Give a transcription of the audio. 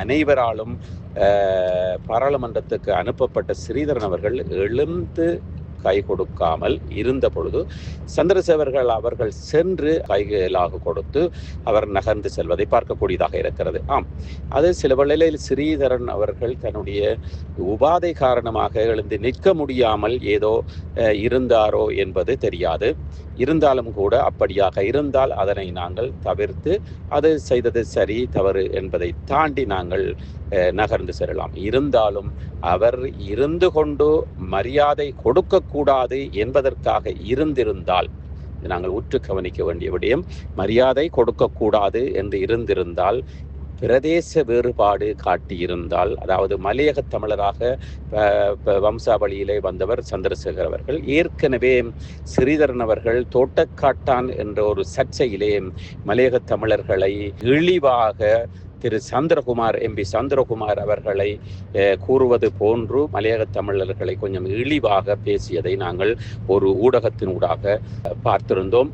அனைவராலும் பாராளுமன்றத்துக்கு அனுப்பப்பட்ட ஸ்ரீதரன் அவர்கள் எழுந்து கை கொடுக்காமல் இருந்த பொழுது சந்திரசேகர் அவர்கள் சென்று கைகளாக கொடுத்து அவர் நகர்ந்து செல்வதை பார்க்கக்கூடியதாக இருக்கிறது. அது சில வேளையில் ஸ்ரீதரன் அவர்கள் தன்னுடைய உபாதை காரணமாக எழுந்து நிற்க முடியாமல் ஏதோ இருந்தாரோ என்பது தெரியாது. இருந்தாலும் கூட அப்படியாக இருந்தால் அதனை நாங்கள் தவிர்த்து அது செய்தது சரி தவறு என்பதை தாண்டி நாங்கள் நகர்ந்து செல்லலாம். இருந்தாலும் அவர் இருந்து கொண்டு மரியாதை கொடுக்கக்கூடாது என்பதற்காக இருந்திருந்தால், நாங்கள் உற்று கவனிக்க வேண்டிய விடயம், மரியாதை கொடுக்கக்கூடாது என்று இருந்திருந்தால், பிரதேச வேறுபாடு காட்டியிருந்தால், அதாவது மலையக தமிழராக வம்சாவளியிலே வந்தவர் சந்திரசேகர் அவர்கள், ஏற்கனவே ஸ்ரீதரன் அவர்கள் தோட்டக்காட்டான் என்ற ஒரு சர்ச்சையிலே மலையக தமிழர்களை இழிவாக திரு சந்திரகுமார் எம்பி சந்திரகுமார் அவர்களை கூறுவது போன்று மலையக தமிழர்களை கொஞ்சம் இழிவாக பேசியதை நாங்கள் ஒரு ஊடகத்தினூடாக பார்த்திருந்தோம்.